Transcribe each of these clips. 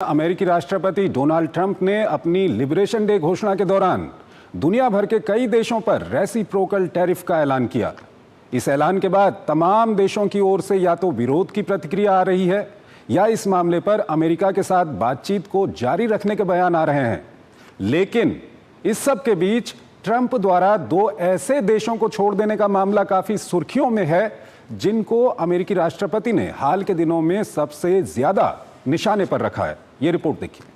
अमेरिकी राष्ट्रपति Donald Trump ने अपनी लिबरेशन डे घोषणा के दौरान दुनिया भर के कई देशों पर रेसिप्रोकल टैरिफ का ऐलान किया। इस ऐलान के बाद तमाम देशों की ओर से या तो विरोध की प्रतिक्रिया आ रही है या इस मामले पर अमेरिका के साथ बातचीत को जारी रखने के बयान आ रहे हैं। लेकिन इस सब के बीच ट्रंप द्वारा दो ऐसे देशों को छोड़ देने का मामला काफी सुर्खियों में है जिनको अमेरिकी राष्ट्रपति ने हाल के दिनों में सबसे ज्यादा निशाने पर रखा है। ये रिपोर्ट देखिए।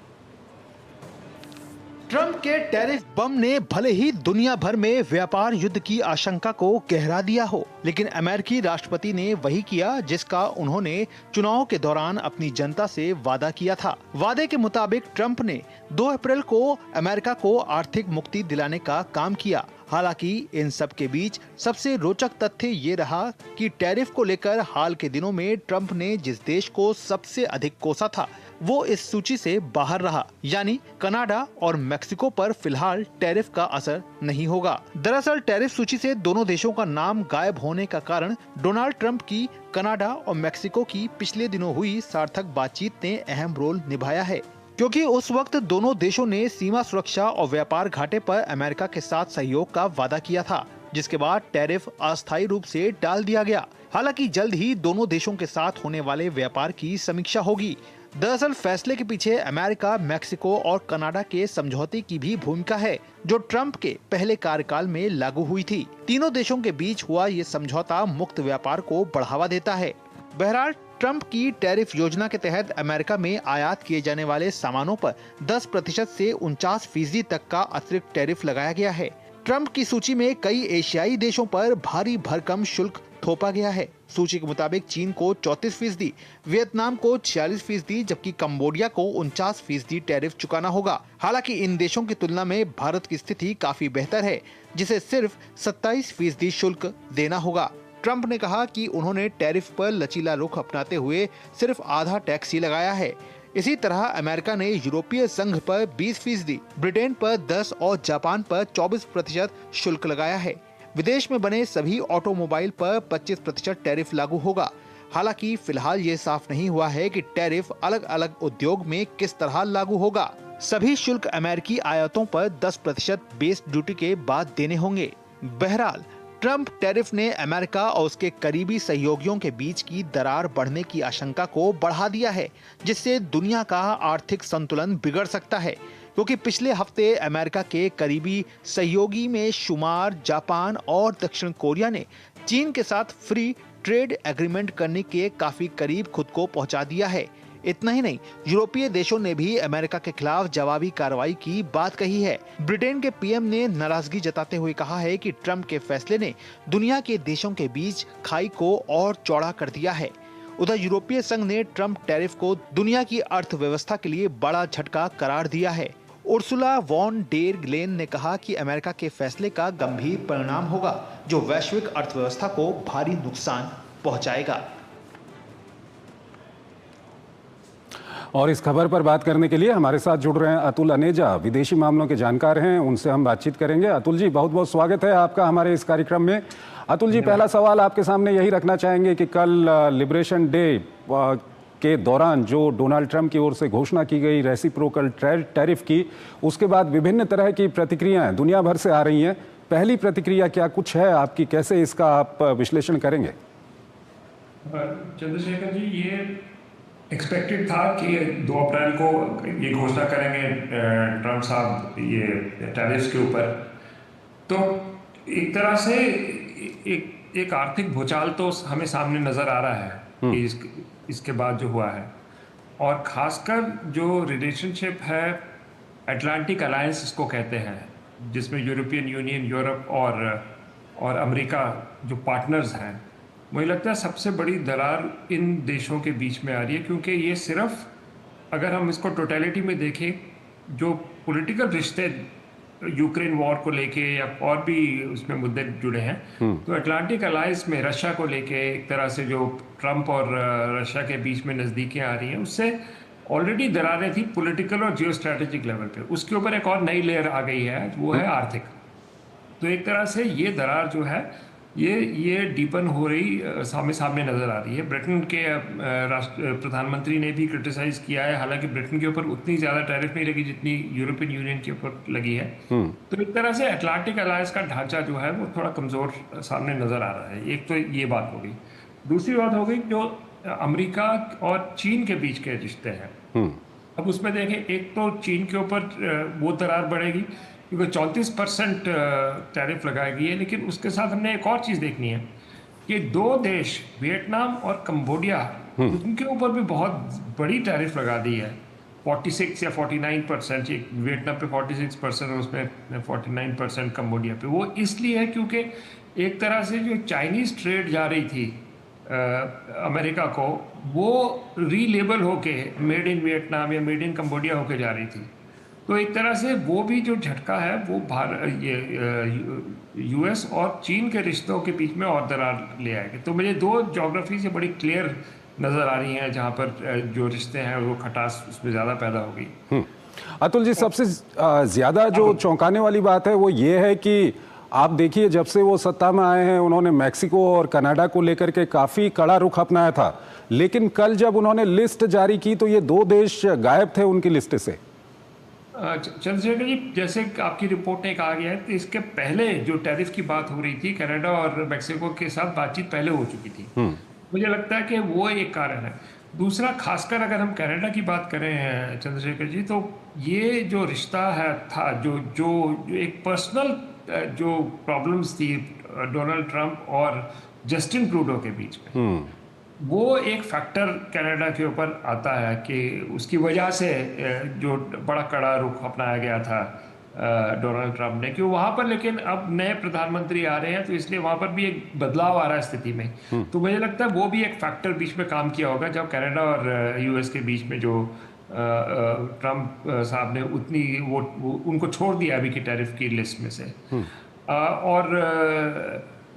ट्रंप के टैरिफ बम ने भले ही दुनिया भर में व्यापार युद्ध की आशंका को गहरा दिया हो, लेकिन अमेरिकी राष्ट्रपति ने वही किया जिसका उन्होंने चुनाव के दौरान अपनी जनता से वादा किया था। वादे के मुताबिक ट्रंप ने 2 अप्रैल को अमेरिका को आर्थिक मुक्ति दिलाने का काम किया। हालांकि इन सब के बीच सबसे रोचक तथ्य ये रहा कि टैरिफ को लेकर हाल के दिनों में ट्रंप ने जिस देश को सबसे अधिक कोसा था वो इस सूची से बाहर रहा, यानी कनाडा और मेक्सिको पर फिलहाल टैरिफ का असर नहीं होगा। दरअसल टैरिफ सूची से दोनों देशों का नाम गायब होने का कारण डोनाल्ड ट्रंप की कनाडा और मेक्सिको की पिछले दिनों हुई सार्थक बातचीत ने अहम रोल निभाया है, क्योंकि उस वक्त दोनों देशों ने सीमा सुरक्षा और व्यापार घाटे पर अमेरिका के साथ सहयोग का वादा किया था, जिसके बाद टैरिफ अस्थायी रूप से डाल दिया गया। हालांकि जल्द ही दोनों देशों के साथ होने वाले व्यापार की समीक्षा होगी। दरअसल फैसले के पीछे अमेरिका, मेक्सिको और कनाडा के समझौते की भी भूमिका है, जो ट्रंप के पहले कार्यकाल में लागू हुई थी। तीनों देशों के बीच हुआ ये समझौता मुक्त व्यापार को बढ़ावा देता है। बहरहाल ट्रंप की टैरिफ योजना के तहत अमेरिका में आयात किए जाने वाले सामानों पर 10% से 49% तक का अतिरिक्त टैरिफ लगाया गया है। ट्रंप की सूची में कई एशियाई देशों पर भारी भरकम शुल्क थोपा गया है। सूची के मुताबिक चीन को 34%, वियतनाम को 46%, जबकि कंबोडिया को 49% टैरिफ चुकाना होगा। हालांकि इन देशों की तुलना में भारत की स्थिति काफी बेहतर है, जिसे सिर्फ 27% शुल्क देना होगा। ट्रंप ने कहा कि उन्होंने टैरिफ पर लचीला रुख अपनाते हुए सिर्फ आधा टैक्स ही लगाया है। इसी तरह अमेरिका ने यूरोपीय संघ पर 20%, ब्रिटेन पर 10% और जापान पर 24% शुल्क लगाया है। विदेश में बने सभी ऑटोमोबाइल पर 25% टैरिफ लागू होगा। हालांकि फिलहाल ये साफ नहीं हुआ है कि टैरिफ अलग अलग उद्योग में किस तरह लागू होगा। सभी शुल्क अमेरिकी आयातों पर 10% बेस ड्यूटी के बाद देने होंगे। बहरहाल ट्रंप टैरिफ ने अमेरिका और उसके करीबी सहयोगियों के बीच की दरार बढ़ने की आशंका को बढ़ा दिया है, जिससे दुनिया का आर्थिक संतुलन बिगड़ सकता है, क्योंकि पिछले हफ्ते अमेरिका के करीबी सहयोगी में शुमार जापान और दक्षिण कोरिया ने चीन के साथ फ्री ट्रेड एग्रीमेंट करने के काफी करीब खुद को पहुंचा दिया है। इतना ही नहीं, यूरोपीय देशों ने भी अमेरिका के खिलाफ जवाबी कार्रवाई की बात कही है। ब्रिटेन के पीएम ने नाराजगी जताते हुए कहा है कि ट्रंप के फैसले ने दुनिया के देशों के बीच खाई को और चौड़ा कर दिया है। उधर यूरोपीय संघ ने ट्रंप टैरिफ को दुनिया की अर्थव्यवस्था के लिए बड़ा झटका करार दिया है। उर्सुला वॉन डेर लेन ने कहा कि अमेरिका के फैसले का गंभीर परिणाम होगा, जो वैश्विक अर्थव्यवस्था को भारी नुकसान पहुंचाएगा। और इस खबर पर बात करने के लिए हमारे साथ जुड़ रहे हैं अतुल अनेजा, विदेशी मामलों के जानकार हैं, उनसे हम बातचीत करेंगे। अतुल जी, बहुत बहुत स्वागत है आपका हमारे इस कार्यक्रम में। अतुल जी, पहला सवाल आपके सामने यही रखना चाहेंगे कि कल लिबरेशन डे के दौरान जो डोनाल्ड ट्रंप की ओर से घोषणा की गई रेसिप्रोकल टैरिफ की, उसके बाद विभिन्न तरह की प्रतिक्रियाएं दुनिया भर से आ रही हैं। पहली प्रतिक्रिया क्या कुछ है आपकी, कैसे इसका आप विश्लेषण करेंगे? चंद्रशेखर जी, ये एक्सपेक्टेड था कि 2 अप्रैल को ये घोषणा करेंगे ट्रंप साहब ये टैरिफ्स के ऊपर। तो एक तरह से एक आर्थिक भूचाल तो हमें सामने नज़र आ रहा है इसके बाद जो हुआ है, और ख़ासकर जो रिलेशनशिप है अटलांटिक अलायंस इसको कहते हैं, जिसमें यूरोपियन यूनियन, यूरोप और अमेरिका जो पार्टनर्स हैं, मुझे लगता है सबसे बड़ी दरार इन देशों के बीच में आ रही है। क्योंकि ये सिर्फ अगर हम इसको टोटलिटी में देखें, जो पॉलिटिकल रिश्ते यूक्रेन वॉर को लेके या और भी उसमें मुद्दे जुड़े हैं, तो अटलांटिक अलायंस में रशिया को लेके एक तरह से जो ट्रंप और रशिया के बीच में नज़दीकियाँ आ रही हैं, उससे ऑलरेडी दरारें थी पॉलिटिकल और जियो स्ट्रैटेजिक लेवल पे। उसके ऊपर एक और नई लेयर आ गई है, वो है आर्थिक। तो एक तरह से ये दरार जो है ये डीपन हो रही सामने सामने नजर आ रही है। ब्रिटेन के राष्ट्र प्रधानमंत्री ने भी क्रिटिसाइज किया है, हालांकि ब्रिटेन के ऊपर उतनी ज़्यादा टैरिफ नहीं लगी जितनी यूरोपियन यूनियन के ऊपर लगी है। तो एक तरह से अटलांटिक अलायंस का ढांचा जो है वो थोड़ा कमज़ोर सामने नज़र आ रहा है। एक तो ये बात हो गई। दूसरी बात हो गई जो अमेरिका और चीन के बीच के रिश्ते हैं। अब उसमें देखें, एक तो चीन के ऊपर वो दरार बढ़ेगी क्योंकि 34% टैरिफ लगाई गई है, लेकिन उसके साथ हमने एक और चीज़ देखनी है कि दो देश वियतनाम और कंबोडिया, उनके ऊपर भी बहुत बड़ी टैरिफ लगा दी है, 46 या 49%। वियतनाम पे 46% और उसमें 49% कंबोडिया पे। वो इसलिए है क्योंकि एक तरह से जो चाइनीज़ ट्रेड जा रही थी अमेरिका को, वो रीलेबल होके मेड इन वियतनाम या मेड इन कंबोडिया होके जा रही थी। तो एक तरह से वो भी जो झटका है वो यूएस और चीन के रिश्तों के बीच में और दरार ले आएगी। तो मुझे दो ज्योग्राफी से बड़ी क्लियर नज़र आ रही हैं जहाँ पर जो रिश्ते हैं वो खटास उसमें ज़्यादा पैदा होगी। अतुल जी, सबसे ज़्यादा जो चौंकाने वाली बात है वो ये है कि आप देखिए, जब से वो सत्ता में आए हैं उन्होंने मैक्सिको और कनाडा को लेकर के काफ़ी कड़ा रुख अपनाया था, लेकिन कल जब उन्होंने लिस्ट जारी की तो ये दो देश गायब थे उनकी लिस्ट से। चंद्रशेखर जी, जैसे आपकी रिपोर्ट ने कहा गया है, तो इसके पहले जो टैरिफ की बात हो रही थी कनाडा और मैक्सिको के साथ बातचीत पहले हो चुकी थी। मुझे लगता है कि वो एक कारण है। दूसरा, खासकर अगर हम कनाडा की बात करें चंद्रशेखर जी, तो ये जो रिश्ता है था जो जो एक पर्सनल जो प्रॉब्लम्स थी डोनाल्ड ट्रंप और जस्टिन ट्रूडो के बीच में, वो एक फैक्टर कनाडा के ऊपर आता है कि उसकी वजह से जो बड़ा कड़ा रुख अपनाया गया था डोनाल्ड ट्रंप ने, कि वहाँ पर, लेकिन अब नए प्रधानमंत्री आ रहे हैं तो इसलिए वहाँ पर भी एक बदलाव आ रहा है स्थिति में। तो मुझे लगता है वो भी एक फैक्टर बीच में काम किया होगा जब कनाडा और यूएस के बीच में जो ट्रंप साहब ने उतनी वो उनको छोड़ दिया अभी की टैरिफ की लिस्ट में से। और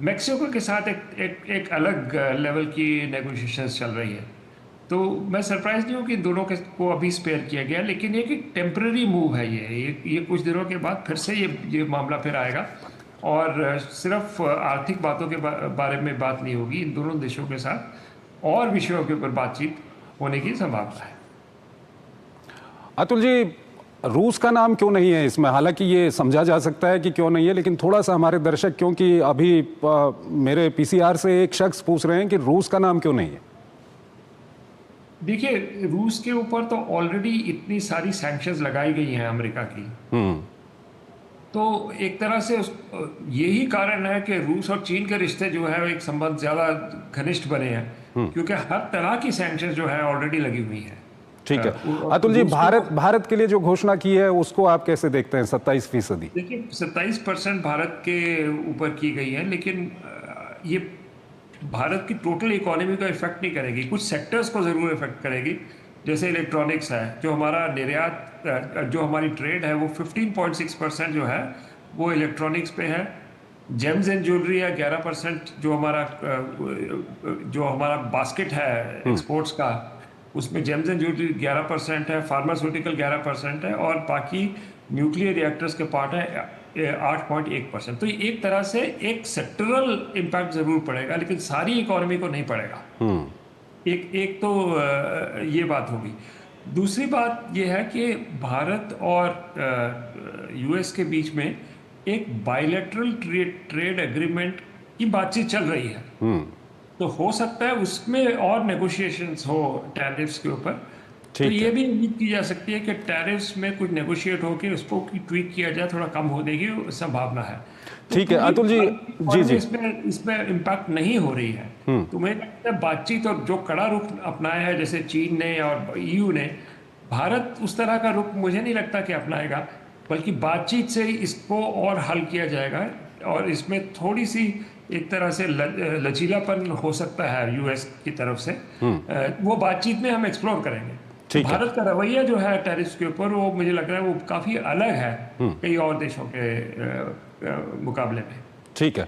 मैक्सिको के साथ एक अलग लेवल की नेगोशिएशंस चल रही है। तो मैं सरप्राइज नहीं हूँ कि दोनों को अभी स्पेयर किया गया, लेकिन ये एक टेम्पररी मूव है। ये कुछ दिनों के बाद फिर से ये मामला फिर आएगा और सिर्फ आर्थिक बातों के बारे में बात नहीं होगी। इन दोनों देशों के साथ और विषयों के ऊपर बातचीत होने की संभावना है। अतुल जी, रूस का नाम क्यों नहीं है इसमें? हालांकि ये समझा जा सकता है कि क्यों नहीं है, लेकिन थोड़ा सा हमारे दर्शक, क्योंकि अभी मेरे पीसीआर से एक शख्स पूछ रहे हैं कि रूस का नाम क्यों नहीं है। देखिए, रूस के ऊपर तो ऑलरेडी इतनी सारी सैंक्शंस लगाई गई हैं अमेरिका की। तो एक तरह से यही कारण है कि रूस और चीन के रिश्ते जो है एक संबंध ज्यादा घनिष्ठ बने हैं, क्योंकि हर तरह की सैंक्शंस जो है ऑलरेडी लगी हुई है। ठीक है अतुल जी, भारत के लिए जो घोषणा की है उसको आप कैसे देखते हैं? 27%। देखिए, 27% भारत के ऊपर की गई है, लेकिन ये भारत की टोटल इकोनॉमी को इफेक्ट नहीं करेगी। कुछ सेक्टर्स को जरूर इफेक्ट करेगी, जैसे इलेक्ट्रॉनिक्स है, जो हमारा निर्यात, जो हमारी ट्रेड है वो 15.6% जो है वो इलेक्ट्रॉनिक्स पे है। जेम्स एंड ज्वेलरी है 11%, जो हमारा बास्केट है एक्सपोर्ट्स का, उसमें जेम्स एंड ज्वेलरी 11% है, फार्मास्यूटिकल 11% है, और बाकी न्यूक्लियर रिएक्टर्स के पार्ट है 8.1%। तो एक तरह से एक सेक्टरल इम्पैक्ट जरूर पड़ेगा, लेकिन सारी इकोनॉमी को नहीं पड़ेगा। एक तो ये बात होगी। दूसरी बात ये है कि भारत और यूएस के बीच में एक बायलैटरल ट्रेड एग्रीमेंट की बातचीत चल रही है। तो हो सकता है उसमें और नेगोशिएशंस हो टैरिफ्स के ऊपर। तो ये भी उम्मीद की जा सकती है कि टैरिफ्स में कुछ नेगोशिएट होकर उसको ट्वीक किया जाए, थोड़ा कम होने की संभावना है। ठीक है अतुल जी, जी इसमें इम्पैक्ट नहीं हो रही है। तो मुझे लगता है बातचीत और जो कड़ा रुख अपनाया है जैसे चीन ने और ईयू ने, भारत उस तरह का रुख मुझे नहीं लगता कि अपनाएगा, बल्कि बातचीत से इसको और हल किया जाएगा। और इसमें थोड़ी सी एक तरह से लचीलापन हो सकता है यूएस की तरफ से, वो बातचीत में हम एक्सप्लोर करेंगे। भारत का रवैया जो है टैरिफ्स के ऊपर, वो मुझे लग रहा है वो काफी अलग है कई और देशों के मुकाबले में। ठीक है।